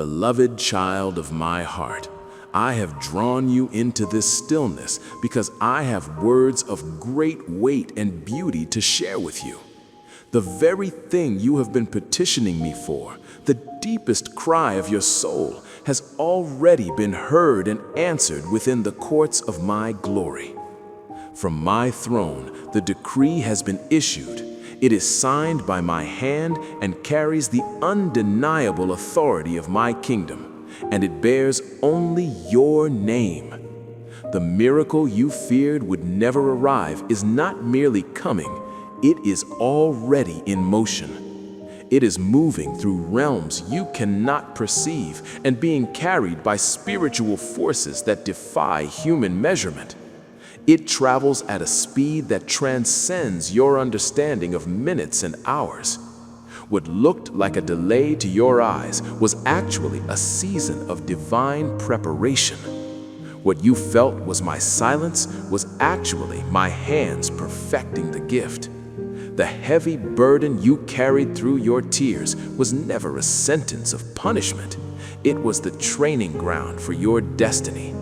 Beloved child of my heart, I have drawn you into this stillness because I have words of great weight and beauty to share with you. The very thing you have been petitioning me for, the deepest cry of your soul, has already been heard and answered within the courts of my glory. From my throne, the decree has been issued. It is signed by my hand and carries the undeniable authority of my kingdom, and it bears only your name. The miracle you feared would never arrive is not merely coming, it is already in motion. It is moving through realms you cannot perceive and being carried by spiritual forces that defy human measurement. It travels at a speed that transcends your understanding of minutes and hours. What looked like a delay to your eyes was actually a season of divine preparation. What you felt was my silence was actually my hands perfecting the gift. The heavy burden you carried through your tears was never a sentence of punishment. It was the training ground for your destiny.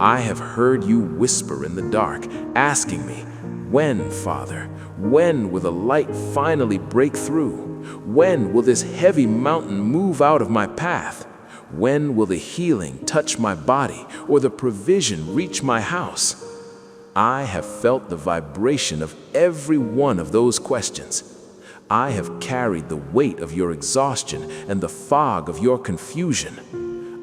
I have heard you whisper in the dark, asking me, "When, Father? When will the light finally break through? When will this heavy mountain move out of my path? When will the healing touch my body or the provision reach my house?" I have felt the vibration of every one of those questions. I have carried the weight of your exhaustion and the fog of your confusion.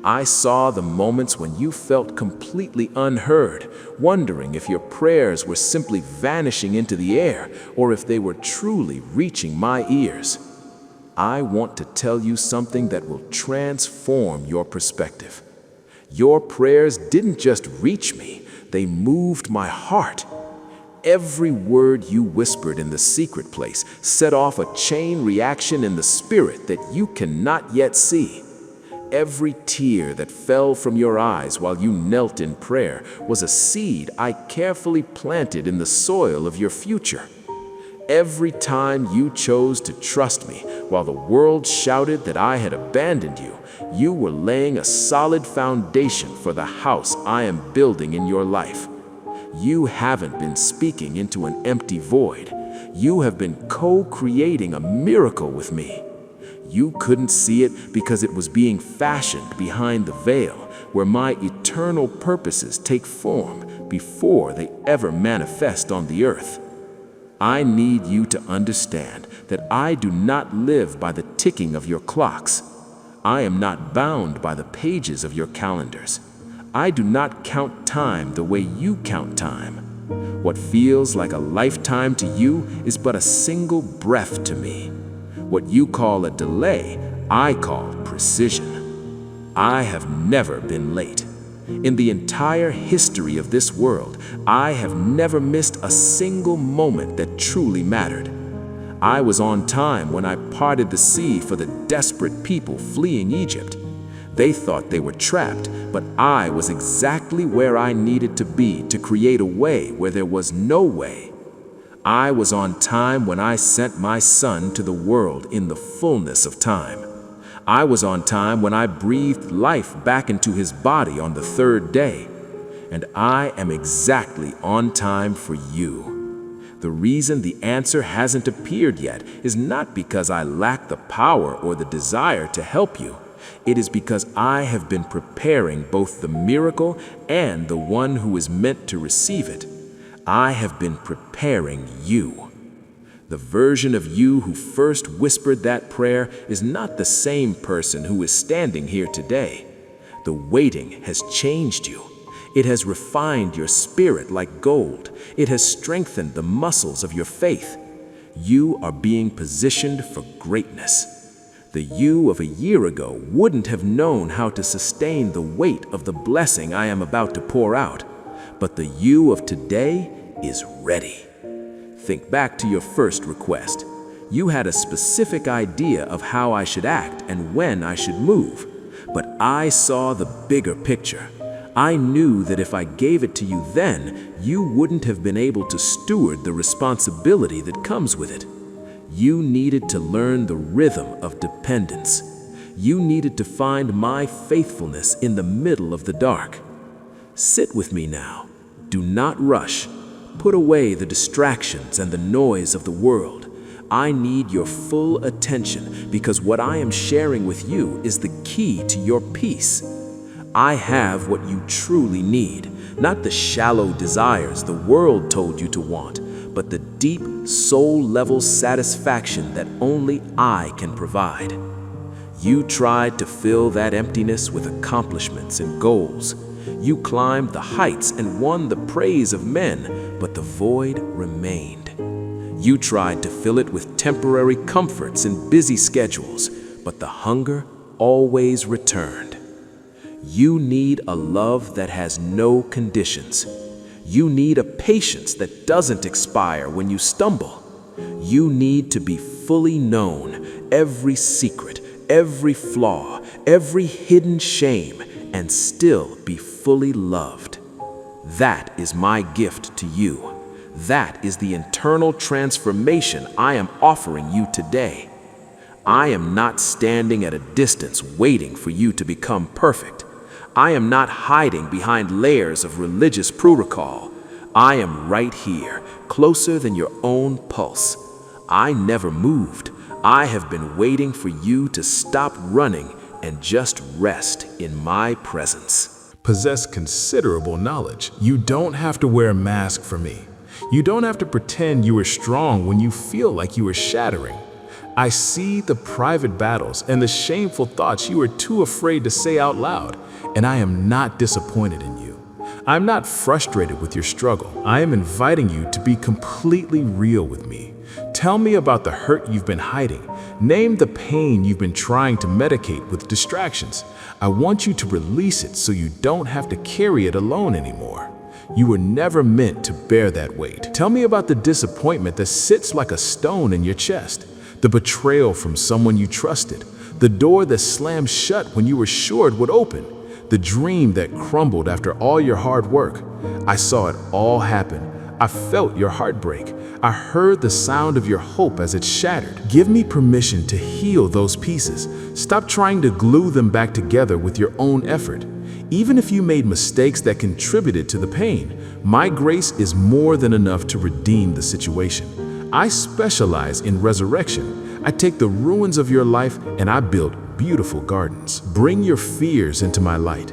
I saw the moments when you felt completely unheard, wondering if your prayers were simply vanishing into the air or if they were truly reaching my ears. I want to tell you something that will transform your perspective. Your prayers didn't just reach me, they moved my heart. Every word you whispered in the secret place set off a chain reaction in the spirit that you cannot yet see. Every tear that fell from your eyes while you knelt in prayer was a seed I carefully planted in the soil of your future. Every time you chose to trust me while the world shouted that I had abandoned you, you were laying a solid foundation for the house I am building in your life. You haven't been speaking into an empty void. You have been co-creating a miracle with me. You couldn't see it because it was being fashioned behind the veil, where my eternal purposes take form before they ever manifest on the earth. I need you to understand that I do not live by the ticking of your clocks. I am not bound by the pages of your calendars. I do not count time the way you count time. What feels like a lifetime to you is but a single breath to me. What you call a delay, I call precision. I have never been late. In the entire history of this world, I have never missed a single moment that truly mattered. I was on time when I parted the sea for the desperate people fleeing Egypt. They thought they were trapped, but I was exactly where I needed to be to create a way where there was no way. I was on time when I sent my son to the world in the fullness of time. I was on time when I breathed life back into his body on the third day. And I am exactly on time for you. The reason the answer hasn't appeared yet is not because I lack the power or the desire to help you. It is because I have been preparing both the miracle and the one who is meant to receive it. I have been preparing you. The version of you who first whispered that prayer is not the same person who is standing here today. The waiting has changed you. It has refined your spirit like gold. It has strengthened the muscles of your faith. You are being positioned for greatness. The you of a year ago wouldn't have known how to sustain the weight of the blessing I am about to pour out, but the you of today is ready. Think back to your first request. You had a specific idea of how I should act and when I should move, but I saw the bigger picture. I knew that if I gave it to you then, you wouldn't have been able to steward the responsibility that comes with it. You needed to learn the rhythm of dependence. You needed to find my faithfulness in the middle of the dark. Sit with me now. Do not rush. Put away the distractions and the noise of the world. I need your full attention because what I am sharing with you is the key to your peace. I have what you truly need, not the shallow desires the world told you to want, but the deep soul-level satisfaction that only I can provide. You tried to fill that emptiness with accomplishments and goals. You climbed the heights and won the praise of men, but the void remained. You tried to fill it with temporary comforts and busy schedules, but the hunger always returned. You need a love that has no conditions. You need a patience that doesn't expire when you stumble. You need to be fully known, every secret, every flaw, every hidden shame, and still be fully loved. That is my gift to you. That is the internal transformation I am offering you today. I am not standing at a distance waiting for you to become perfect. I am not hiding behind layers of religious protocol. I am right here, closer than your own pulse. I never moved. I have been waiting for you to stop running and just rest in my presence. Possess considerable knowledge. You don't have to wear a mask for me. You don't have to pretend you are strong when you feel like you are shattering. I see the private battles and the shameful thoughts you are too afraid to say out loud, and I am not disappointed in you. I'm not frustrated with your struggle. I am inviting you to be completely real with me. Tell me about the hurt you've been hiding. Name the pain you've been trying to medicate with distractions. I want you to release it so you don't have to carry it alone anymore. You were never meant to bear that weight. Tell me about the disappointment that sits like a stone in your chest, the betrayal from someone you trusted, the door that slammed shut when you were sure it would open, the dream that crumbled after all your hard work. I saw it all happen. I felt your heartbreak. I heard the sound of your hope as it shattered. Give me permission to heal those pieces. Stop trying to glue them back together with your own effort. Even if you made mistakes that contributed to the pain, my grace is more than enough to redeem the situation. I specialize in resurrection. I take the ruins of your life and I build beautiful gardens. Bring your fears into my light.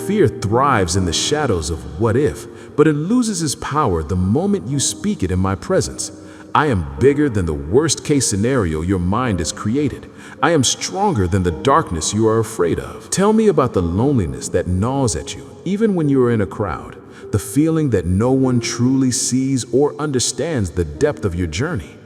Fear thrives in the shadows of what if, but it loses its power the moment you speak it in my presence. I am bigger than the worst-case scenario your mind has created. I am stronger than the darkness you are afraid of. Tell me about the loneliness that gnaws at you, even when you are in a crowd. The feeling that no one truly sees or understands the depth of your journey.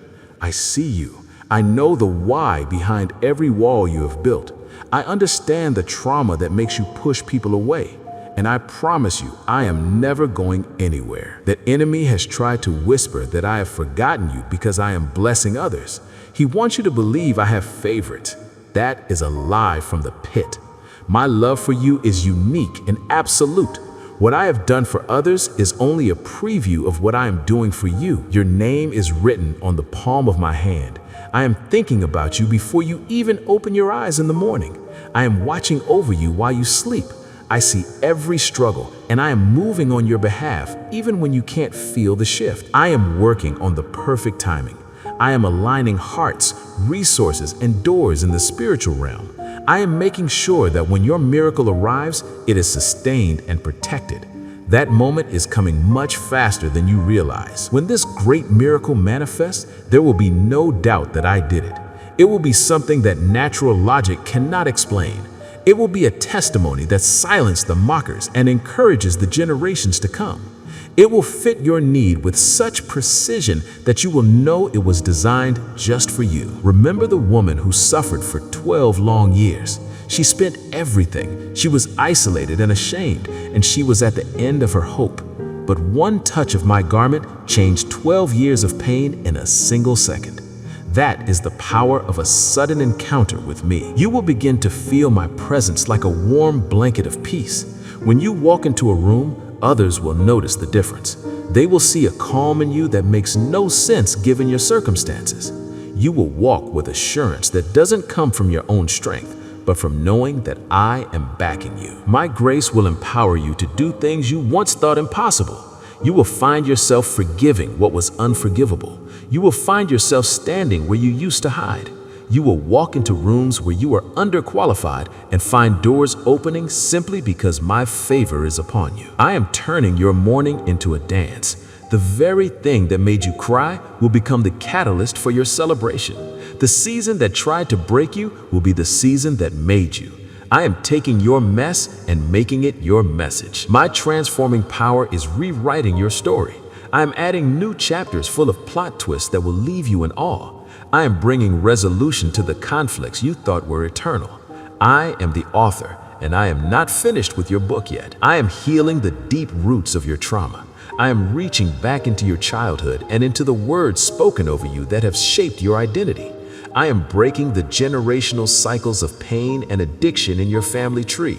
I see you. I know the why behind every wall you have built. I understand the trauma that makes you push people away. And I promise you, I am never going anywhere. The enemy has tried to whisper that I have forgotten you because I am blessing others. He wants you to believe I have favorites. That is a lie from the pit. My love for you is unique and absolute. What I have done for others is only a preview of what I am doing for you. Your name is written on the palm of my hand. I am thinking about you before you even open your eyes in the morning. I am watching over you while you sleep. I see every struggle, and I am moving on your behalf even when you can't feel the shift. I am working on the perfect timing. I am aligning hearts, resources, and doors in the spiritual realm. I am making sure that when your miracle arrives, it is sustained and protected. That moment is coming much faster than you realize. When this great miracle manifests, there will be no doubt that I did it. It will be something that natural logic cannot explain. It will be a testimony that silences the mockers and encourages the generations to come. It will fit your need with such precision that you will know it was designed just for you. Remember the woman who suffered for 12 long years. She spent everything. She was isolated and ashamed, and she was at the end of her hope. But one touch of my garment changed 12 years of pain in a single second. That is the power of a sudden encounter with me. You will begin to feel my presence like a warm blanket of peace. When you walk into a room, others will notice the difference. They will see a calm in you that makes no sense given your circumstances. You will walk with assurance that doesn't come from your own strength, but from knowing that I am backing you. My grace will empower you to do things you once thought impossible. You will find yourself forgiving what was unforgivable. You will find yourself standing where you used to hide. You will walk into rooms where you are underqualified and find doors opening simply because my favor is upon you. I am turning your mourning into a dance. The very thing that made you cry will become the catalyst for your celebration. The season that tried to break you will be the season that made you. I am taking your mess and making it your message. My transforming power is rewriting your story. I am adding new chapters full of plot twists that will leave you in awe. I am bringing resolution to the conflicts you thought were eternal. I am the author, and I am not finished with your book yet. I am healing the deep roots of your trauma. I am reaching back into your childhood and into the words spoken over you that have shaped your identity. I am breaking the generational cycles of pain and addiction in your family tree.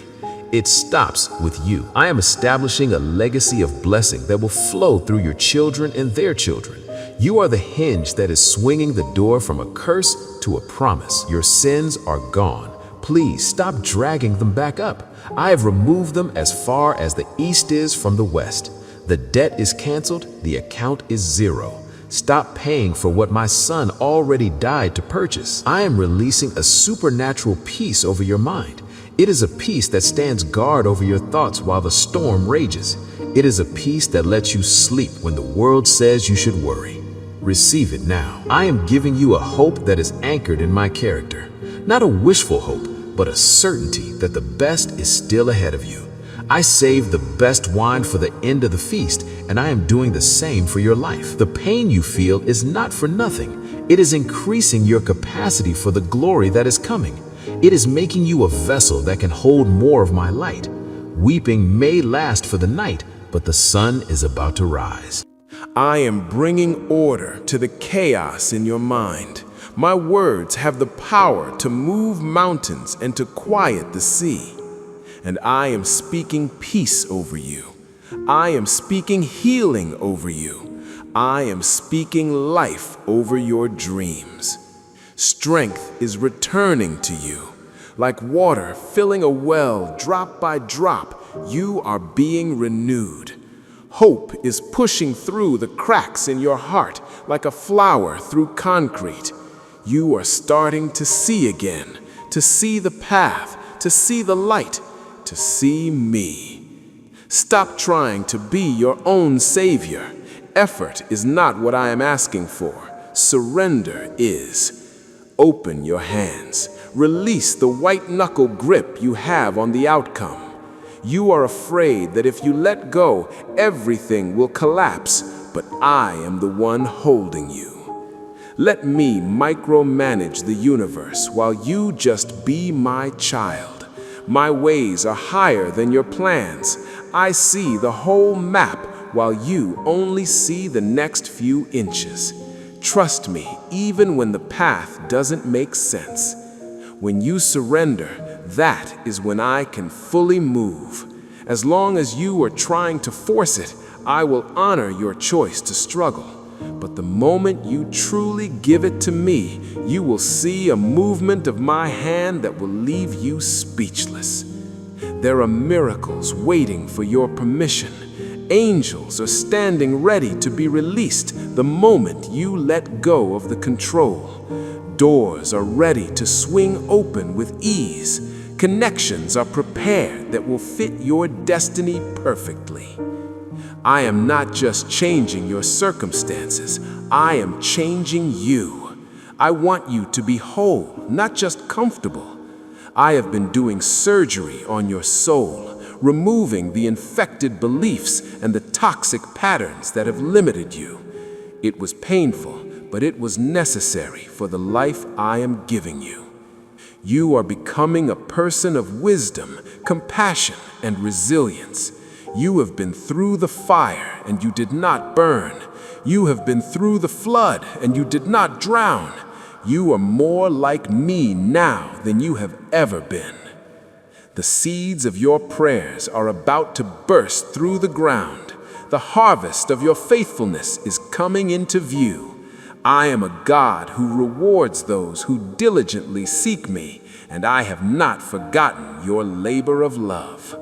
It stops with you. I am establishing a legacy of blessing that will flow through your children and their children. You are the hinge that is swinging the door from a curse to a promise. Your sins are gone. Please stop dragging them back up. I have removed them as far as the east is from the west. The debt is canceled. The account is zero. Stop paying for what my son already died to purchase. I am releasing a supernatural peace over your mind. It is a peace that stands guard over your thoughts while the storm rages. It is a peace that lets you sleep when the world says you should worry. Receive it now. I am giving you a hope that is anchored in my character. Not a wishful hope, but a certainty that the best is still ahead of you. I saved the best wine for the end of the feast, and I am doing the same for your life. The pain you feel is not for nothing. It is increasing your capacity for the glory that is coming. It is making you a vessel that can hold more of my light. Weeping may last for the night, but the sun is about to rise. I am bringing order to the chaos in your mind. My words have the power to move mountains and to quiet the sea. And I am speaking peace over you. I am speaking healing over you. I am speaking life over your dreams. Strength is returning to you. Like water filling a well drop by drop, you are being renewed. Hope is pushing through the cracks in your heart like a flower through concrete. You are starting to see again, to see the path, to see the light, to see me. Stop trying to be your own savior. Effort is not what I am asking for. Surrender is. Open your hands. Release the white-knuckle grip you have on the outcome. You are afraid that if you let go, everything will collapse, but I am the one holding you. Let me micromanage the universe while you just be my child. My ways are higher than your plans. I see the whole map while you only see the next few inches. Trust me, even when the path doesn't make sense. When you surrender, that is when I can fully move. As long as you are trying to force it, I will honor your choice to struggle. But the moment you truly give it to me, you will see a movement of my hand that will leave you speechless. There are miracles waiting for your permission. Angels are standing ready to be released the moment you let go of the control. Doors are ready to swing open with ease. Connections are prepared that will fit your destiny perfectly. I am not just changing your circumstances, I am changing you. I want you to be whole, not just comfortable. I have been doing surgery on your soul, removing the infected beliefs and the toxic patterns that have limited you. It was painful, but it was necessary for the life I am giving you. You are becoming a person of wisdom, compassion, and resilience. You have been through the fire and you did not burn. You have been through the flood and you did not drown. You are more like me now than you have ever been. The seeds of your prayers are about to burst through the ground. The harvest of your faithfulness is coming into view. I am a God who rewards those who diligently seek me, and I have not forgotten your labor of love.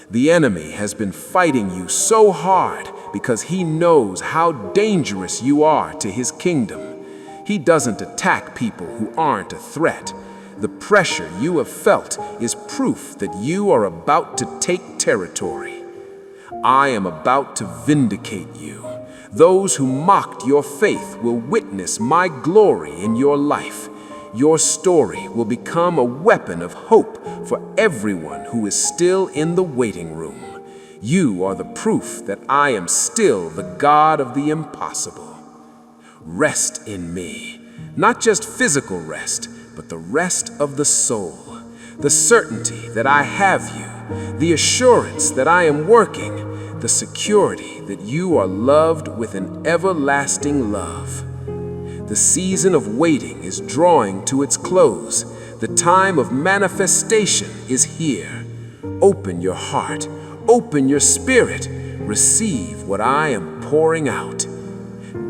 The enemy has been fighting you so hard because he knows how dangerous you are to his kingdom. He doesn't attack people who aren't a threat. The pressure you have felt is proof that you are about to take territory. I am about to vindicate you. Those who mocked your faith will witness my glory in your life. Your story will become a weapon of hope for everyone who is still in the waiting room. You are the proof that I am still the God of the impossible. Rest in me, not just physical rest, but the rest of the soul, the certainty that I have you, the assurance that I am working, the security that you are loved with an everlasting love. The season of waiting is drawing to its close. The time of manifestation is here. Open your heart, open your spirit, receive what I am pouring out.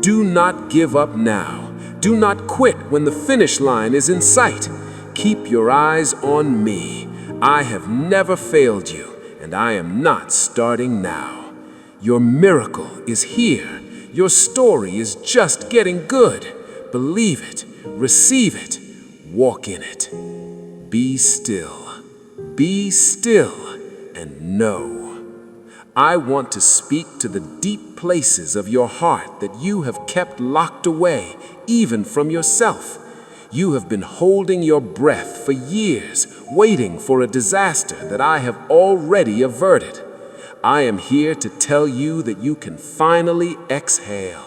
Do not give up now. Do not quit when the finish line is in sight. Keep your eyes on me. I have never failed you, and I am not starting now. Your miracle is here. Your story is just getting good. Believe it, receive it, walk in it. Be still, and know. I want to speak to the deep places of your heart that you have kept locked away, even from yourself. You have been holding your breath for years, waiting for a disaster that I have already averted. I am here to tell you that you can finally exhale.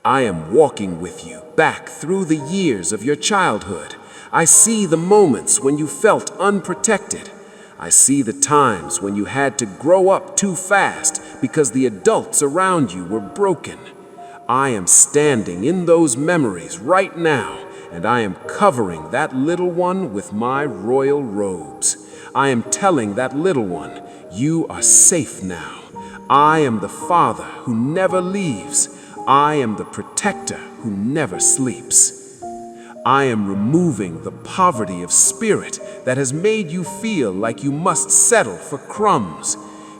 I am walking with you back through the years of your childhood. I see the moments when you felt unprotected. I see the times when you had to grow up too fast because the adults around you were broken. I am standing in those memories right now, and I am covering that little one with my royal robes. I am telling that little one, you are safe now. I am the Father who never leaves. I am the protector who never sleeps. I am removing the poverty of spirit that has made you feel like you must settle for crumbs.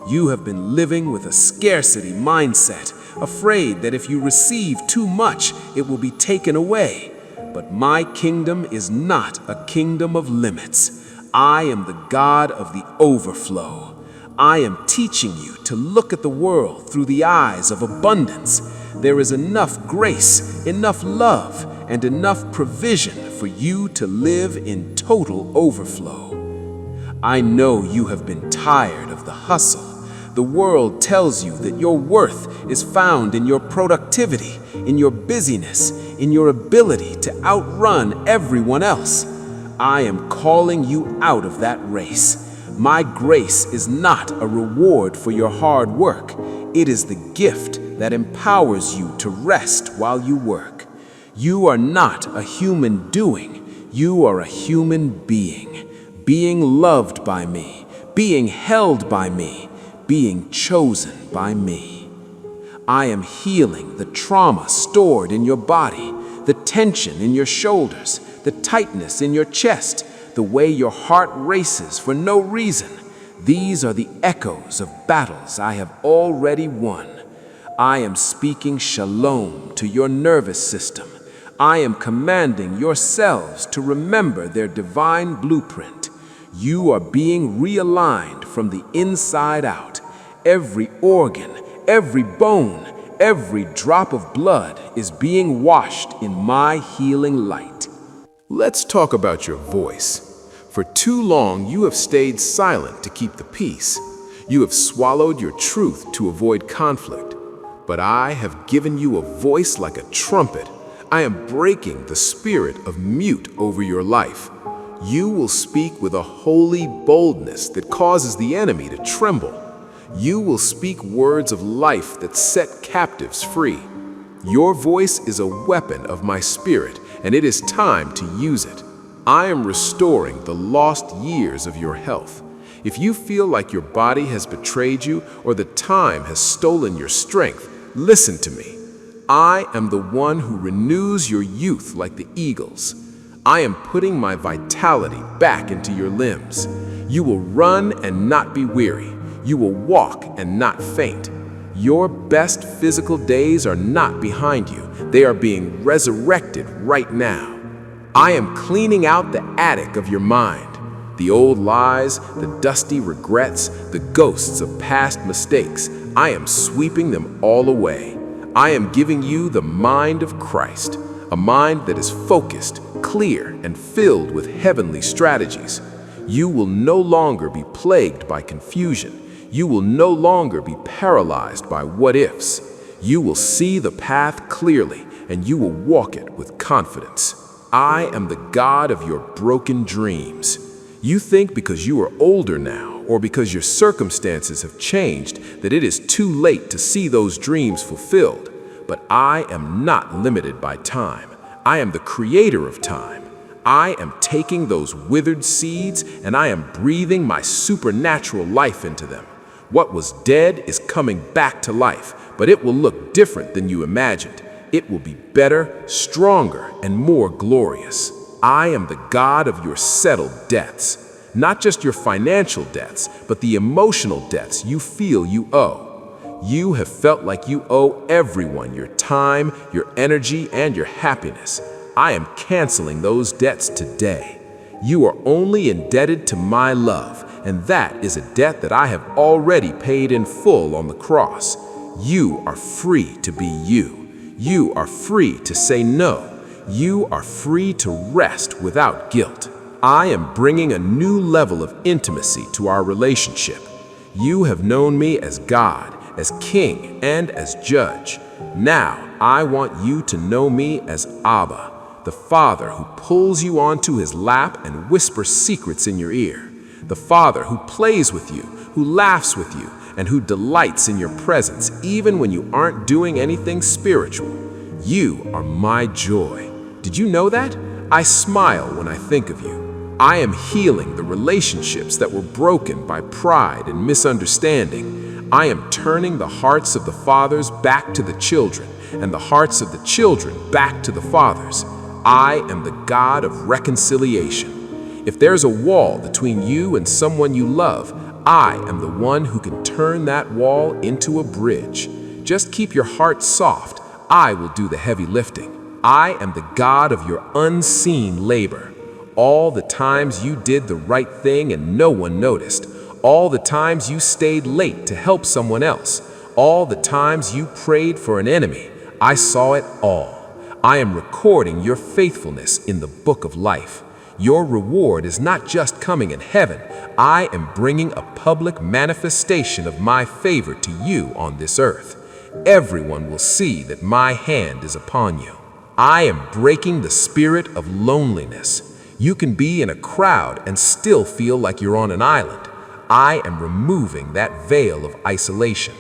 You have been living with a scarcity mindset, afraid that if you receive too much, it will be taken away. But my kingdom is not a kingdom of limits. I am the God of the overflow. I am teaching you to look at the world through the eyes of abundance. There is enough grace, enough love, and enough provision for you to live in total overflow. I know you have been tired of the hustle. The world tells you that your worth is found in your productivity, in your busyness, in your ability to outrun everyone else. I am calling you out of that race. My grace is not a reward for your hard work. It is the gift that empowers you to rest while you work. You are not a human doing. You are a human being loved by me, being held by me, being chosen by me. I am healing the trauma stored in your body, the tension in your shoulders, the tightness in your chest, the way your heart races for no reason. These are the echoes of battles I have already won. I am speaking shalom to your nervous system. I am commanding your cells to remember their divine blueprint. You are being realigned from the inside out. Every organ, every bone, every drop of blood is being washed in my healing light. Let's talk about your voice. For too long, you have stayed silent to keep the peace. You have swallowed your truth to avoid conflict. But I have given you a voice like a trumpet. I am breaking the spirit of mute over your life. You will speak with a holy boldness that causes the enemy to tremble. You will speak words of life that set captives free. Your voice is a weapon of my spirit, and it is time to use it. I am restoring the lost years of your health. If you feel like your body has betrayed you or the time has stolen your strength, listen to me. I am the one who renews your youth like the eagles. I am putting my vitality back into your limbs. You will run and not be weary. You will walk and not faint. Your best physical days are not behind you. They are being resurrected right now. I am cleaning out the attic of your mind. The old lies, the dusty regrets, the ghosts of past mistakes. I am sweeping them all away. I am giving you the mind of Christ, a mind that is focused, clear, and filled with heavenly strategies. You will no longer be plagued by confusion. You will no longer be paralyzed by what-ifs. You will see the path clearly, and you will walk it with confidence. I am the God of your broken dreams. You think because you are older now, or because your circumstances have changed, that it is too late to see those dreams fulfilled. But I am not limited by time. I am the creator of time. I am taking those withered seeds, and I am breathing my supernatural life into them. What was dead is coming back to life, but it will look different than you imagined. It will be better, stronger, and more glorious. I am the God of your settled debts. Not just your financial debts, but the emotional debts you feel you owe. You have felt like you owe everyone your time, your energy, and your happiness. I am canceling those debts today. You are only indebted to my love, and that is a debt that I have already paid in full on the cross. You are free to be you. You are free to say no. You are free to rest without guilt. I am bringing a new level of intimacy to our relationship. You have known me as God, as King, and as Judge. Now I want you to know me as Abba, the Father who pulls you onto his lap and whispers secrets in your ear. The Father who plays with you, who laughs with you, and who delights in your presence even when you aren't doing anything spiritual. You are my joy. Did you know that? I smile when I think of you. I am healing the relationships that were broken by pride and misunderstanding. I am turning the hearts of the fathers back to the children, and the hearts of the children back to the fathers. I am the God of reconciliation. If there's a wall between you and someone you love, I am the one who can turn that wall into a bridge. Just keep your heart soft. I will do the heavy lifting. I am the God of your unseen labor. All the times you did the right thing and no one noticed. All the times you stayed late to help someone else. All the times you prayed for an enemy. I saw it all. I am recording your faithfulness in the book of life. Your reward is not just coming in heaven. I am bringing a public manifestation of my favor to you on this earth. Everyone will see that my hand is upon you. I am breaking the spirit of loneliness. You can be in a crowd and still feel like you're on an island. I am removing that veil of isolation.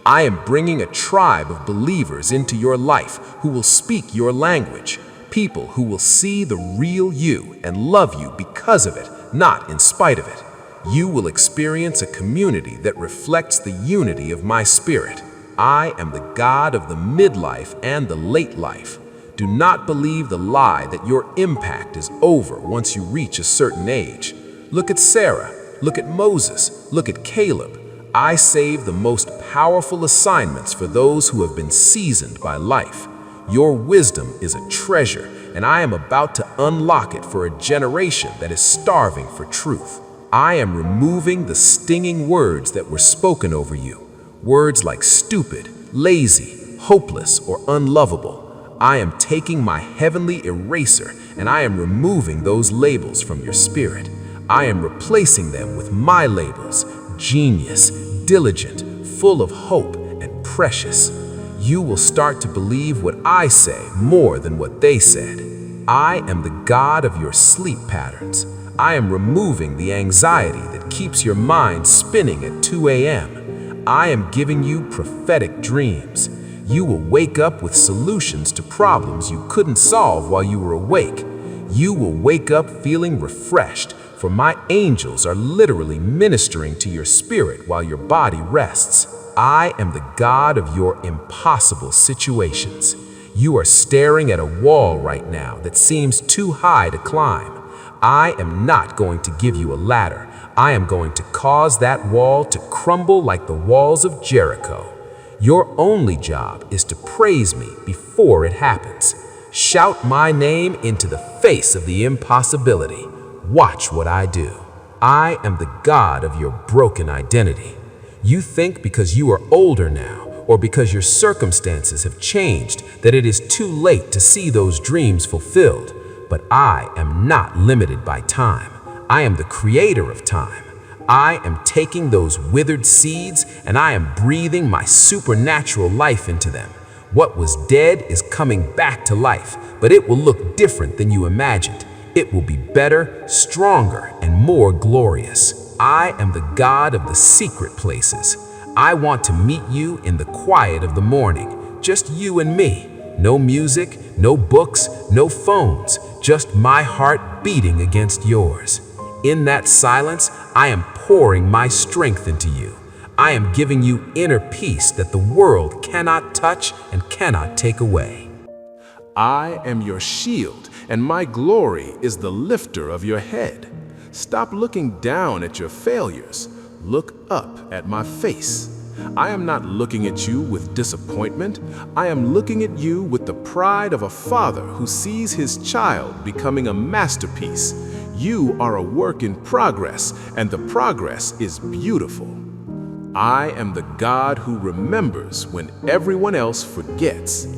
I am bringing a tribe of believers into your life who will speak your language. People who will see the real you and love you because of it, not in spite of it. You will experience a community that reflects the unity of my spirit. I am the God of the midlife and the late life. Do not believe the lie that your impact is over once you reach a certain age. Look at Sarah, look at Moses, look at Caleb. I save the most powerful assignments for those who have been seasoned by life. Your wisdom is a treasure, and I am about to unlock it for a generation that is starving for truth. I am removing the stinging words that were spoken over you. Words like stupid, lazy, hopeless, or unlovable. I am taking my heavenly eraser, and I am removing those labels from your spirit. I am replacing them with my labels: genius, diligent, full of hope, and precious. You will start to believe what I say more than what they said. I am the God of your sleep patterns. I am removing the anxiety that keeps your mind spinning at 2 a.m. I am giving you prophetic dreams. You will wake up with solutions to problems you couldn't solve while you were awake. You will wake up feeling refreshed, for my angels are literally ministering to your spirit while your body rests. I am the God of your impossible situations. You are staring at a wall right now that seems too high to climb. I am not going to give you a ladder. I am going to cause that wall to crumble like the walls of Jericho. Your only job is to praise me before it happens. Shout my name into the face of the impossibility. Watch what I do. I am the God of your broken identity. You think because you are older now, or because your circumstances have changed, that it is too late to see those dreams fulfilled. But I am not limited by time. I am the creator of time. I am taking those withered seeds and I am breathing my supernatural life into them. What was dead is coming back to life, but it will look different than you imagined. It will be better, stronger, and more glorious. I am the God of the secret places. I want to meet you in the quiet of the morning, just you and me. No music, no books, no phones, just my heart beating against yours. In that silence, I am pouring my strength into you. I am giving you inner peace that the world cannot touch and cannot take away. I am your shield, and my glory is the lifter of your head. Stop looking down at your failures. Look up at my face. I am not looking at you with disappointment. I am looking at you with the pride of a father who sees his child becoming a masterpiece. You are a work in progress, and the progress is beautiful. I am the God who remembers when everyone else forgets.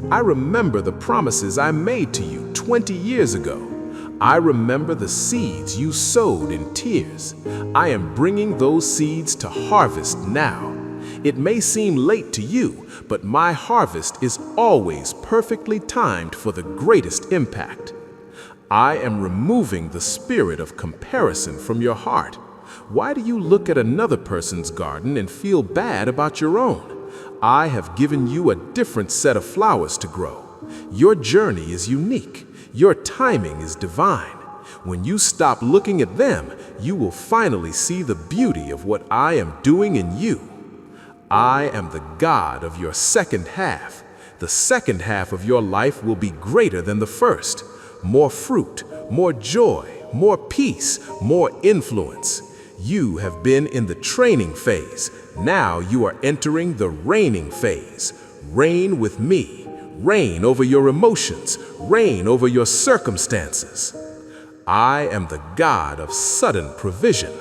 I remember the promises I made to you 20 years ago. I remember the seeds you sowed in tears. I am bringing those seeds to harvest now. It may seem late to you, but my harvest is always perfectly timed for the greatest impact. I am removing the spirit of comparison from your heart. Why do you look at another person's garden and feel bad about your own? I have given you a different set of flowers to grow. Your journey is unique. Your timing is divine. When you stop looking at them, you will finally see the beauty of what I am doing in you. I am the God of your second half. The second half of your life will be greater than the first. More fruit, more joy, more peace, more influence. You have been in the training phase. Now you are entering the reigning phase. Reign with me. Reign over your emotions. Reign over your circumstances. I am the God of sudden provision.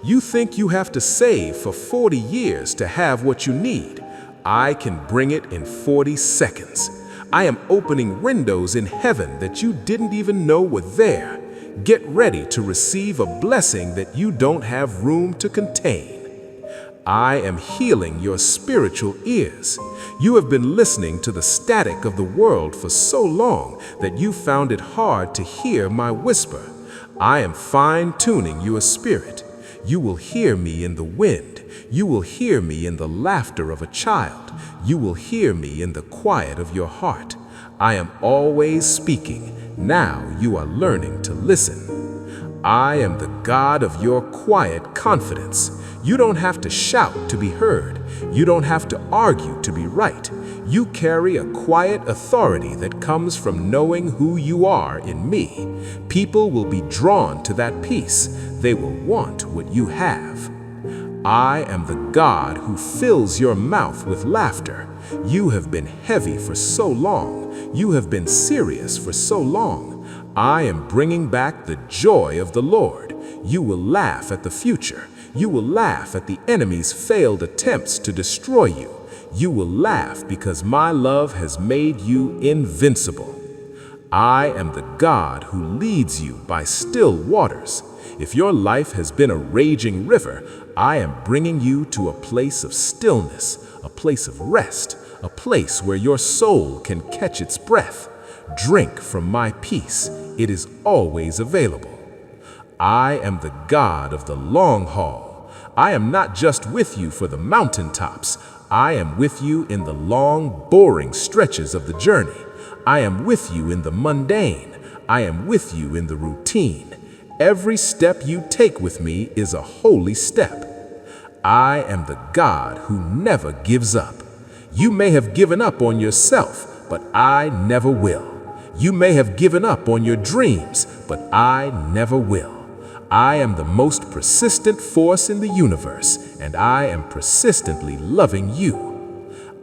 You think you have to save for 40 years to have what you need. I can bring it in 40 seconds. I am opening windows in heaven that you didn't even know were there. Get ready to receive a blessing that you don't have room to contain. I am healing your spiritual ears. You have been listening to the static of the world for so long that you found it hard to hear my whisper. I am fine-tuning your spirit. You will hear me in the wind. You will hear me in the laughter of a child. You will hear me in the quiet of your heart. I am always speaking. Now you are learning to listen. I am the God of your quiet confidence. You don't have to shout to be heard. You don't have to argue to be right. You carry a quiet authority that comes from knowing who you are in me. People will be drawn to that peace. They will want what you have. I am the God who fills your mouth with laughter. You have been heavy for so long. You have been serious for so long. I am bringing back the joy of the Lord. You will laugh at the future. You will laugh at the enemy's failed attempts to destroy you. You will laugh because my love has made you invincible. I am the God who leads you by still waters. If your life has been a raging river, I am bringing you to a place of stillness, a place of rest, a place where your soul can catch its breath. Drink from my peace. It is always available. I am the God of the long haul. I am not just with you for the mountaintops. I am with you in the long, boring stretches of the journey. I am with you in the mundane. I am with you in the routine. Every step you take with me is a holy step. I am the God who never gives up. You may have given up on yourself, but I never will. You may have given up on your dreams, but I never will. I am the most persistent force in the universe, and I am persistently loving you.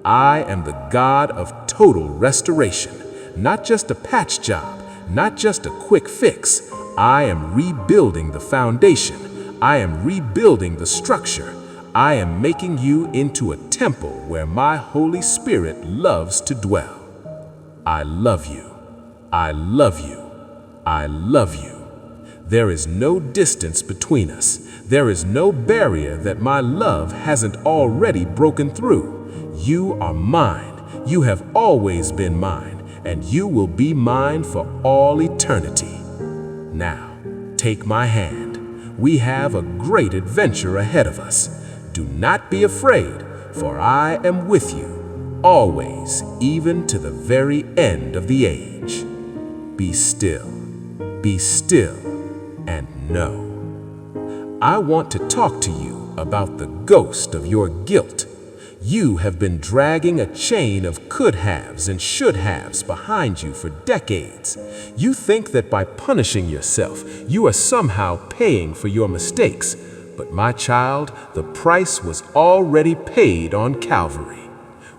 I am the God of total restoration, not just a patch job, not just a quick fix. I am rebuilding the foundation. I am rebuilding the structure. I am making you into a temple where my Holy Spirit loves to dwell. I love you. I love you. I love you. There is no distance between us. There is no barrier that my love hasn't already broken through. You are mine. You have always been mine, and you will be mine for all eternity. Now, take my hand. We have a great adventure ahead of us. Do not be afraid, for I am with you, always, even to the very end of the age. Be still, and know. I want to talk to you about the ghost of your guilt. You have been dragging a chain of could-haves and should-haves behind you for decades. You think that by punishing yourself, you are somehow paying for your mistakes. But my child, the price was already paid on Calvary.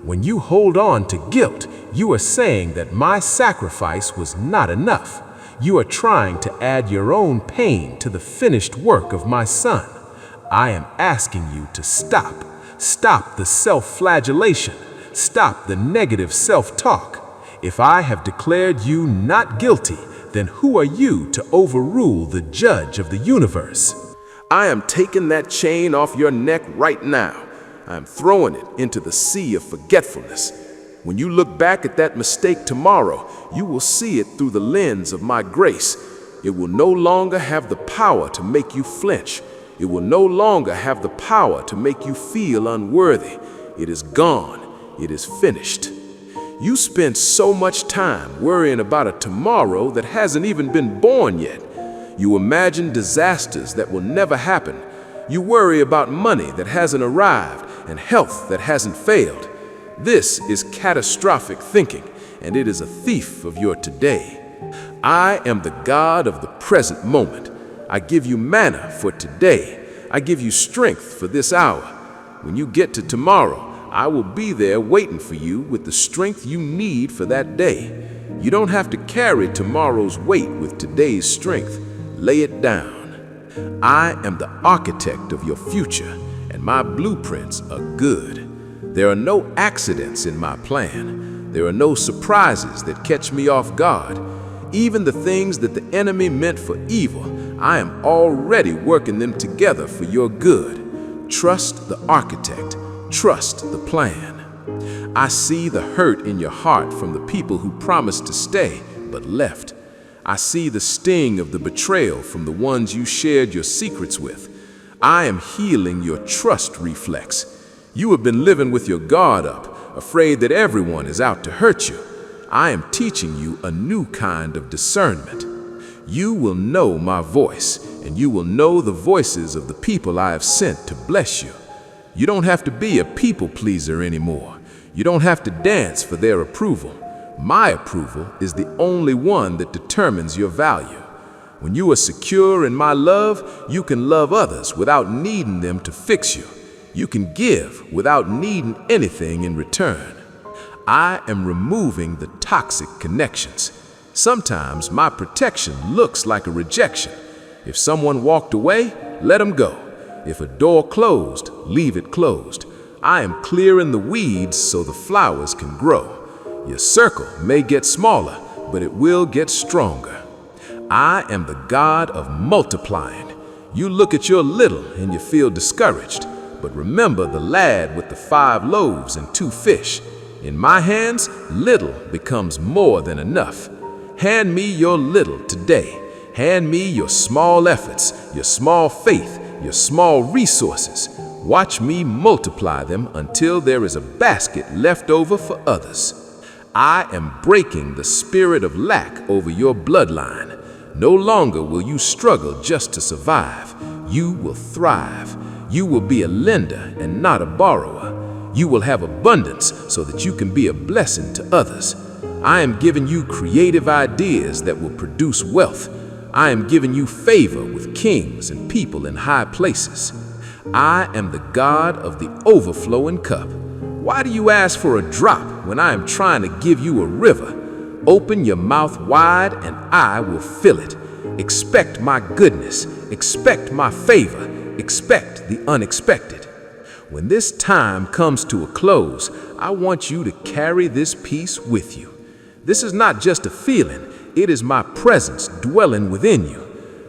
When you hold on to guilt, you are saying that my sacrifice was not enough. You are trying to add your own pain to the finished work of my Son. I am asking you to stop. Stop the self-flagellation. Stop the negative self-talk. If I have declared you not guilty, then who are you to overrule the judge of the universe? I am taking that chain off your neck right now. I am throwing it into the sea of forgetfulness. When you look back at that mistake tomorrow, you will see it through the lens of my grace. It will no longer have the power to make you flinch. It will no longer have the power to make you feel unworthy. It is gone. It is finished. You spend so much time worrying about a tomorrow that hasn't even been born yet. You imagine disasters that will never happen. You worry about money that hasn't arrived and health that hasn't failed. This is catastrophic thinking, and it is a thief of your today. I am the God of the present moment. I give you manna for today. I give you strength for this hour. When you get to tomorrow, I will be there waiting for you with the strength you need for that day. You don't have to carry tomorrow's weight with today's strength. Lay it down. I am the architect of your future, and my blueprints are good. There are no accidents in my plan. There are no surprises that catch me off guard. Even the things that the enemy meant for evil, I am already working them together for your good. Trust the architect. Trust the plan. I see the hurt in your heart from the people who promised to stay but left. I see the sting of the betrayal from the ones you shared your secrets with. I am healing your trust reflex. You have been living with your guard up, afraid that everyone is out to hurt you. I am teaching you a new kind of discernment. You will know my voice, and you will know the voices of the people I have sent to bless you. You don't have to be a people pleaser anymore. You don't have to dance for their approval. My approval is the only one that determines your value. When you are secure in my love, you can love others without needing them to fix you. You can give without needing anything in return. I am removing the toxic connections. Sometimes my protection looks like a rejection. If someone walked away, let them go. If a door closed, leave it closed. I am clearing the weeds so the flowers can grow. Your circle may get smaller, but it will get stronger. I am the God of multiplying. You look at your little and you feel discouraged. But remember the lad with the 5 loaves and 2 fish. In my hands, little becomes more than enough. Hand me your little today. Hand me your small efforts, your small faith, your small resources. Watch me multiply them until there is a basket left over for others. I am breaking the spirit of lack over your bloodline. No longer will you struggle just to survive. You will thrive. You will be a lender and not a borrower. You will have abundance so that you can be a blessing to others. I am giving you creative ideas that will produce wealth. I am giving you favor with kings and people in high places. I am the God of the overflowing cup. Why do you ask for a drop when I am trying to give you a river? Open your mouth wide and I will fill it. Expect my goodness, expect my favor, expect the unexpected. When this time comes to a close, I want you to carry this peace with you. This is not just a feeling, it is my presence dwelling within you.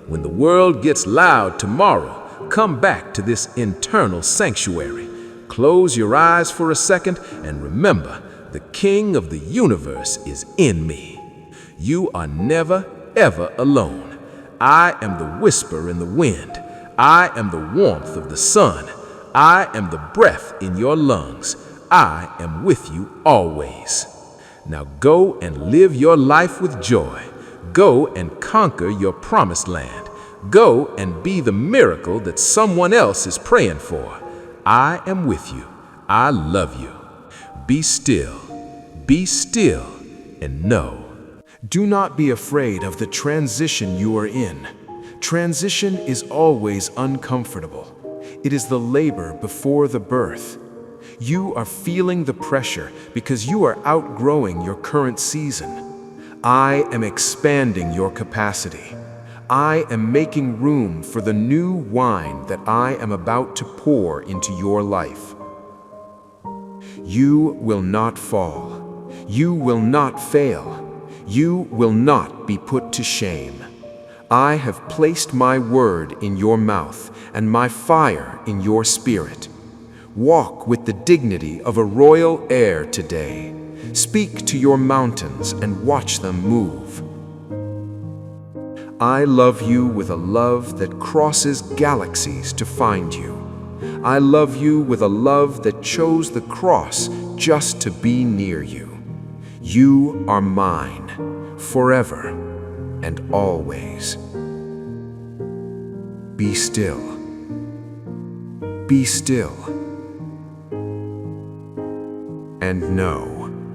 When the world gets loud tomorrow, come back to this internal sanctuary. Close your eyes for a second and remember, the King of the universe is in me. You are never, ever alone. I am the whisper in the wind. I am the warmth of the sun. I am the breath in your lungs. I am with you always. Now go and live your life with joy. Go and conquer your promised land. Go and be the miracle that someone else is praying for. I am with you. I love you. Be still, and know. Do not be afraid of the transition you are in. Transition is always uncomfortable. It is the labor before the birth. You are feeling the pressure because you are outgrowing your current season. I am expanding your capacity. I am making room for the new wine that I am about to pour into your life. You will not fall. You will not fail. You will not be put to shame. I have placed my word in your mouth and my fire in your spirit. Walk with the dignity of a royal heir today. Speak to your mountains and watch them move. I love you with a love that crosses galaxies to find you. I love you with a love that chose the cross just to be near you. You are mine, forever and always. Be still. Be still. And know.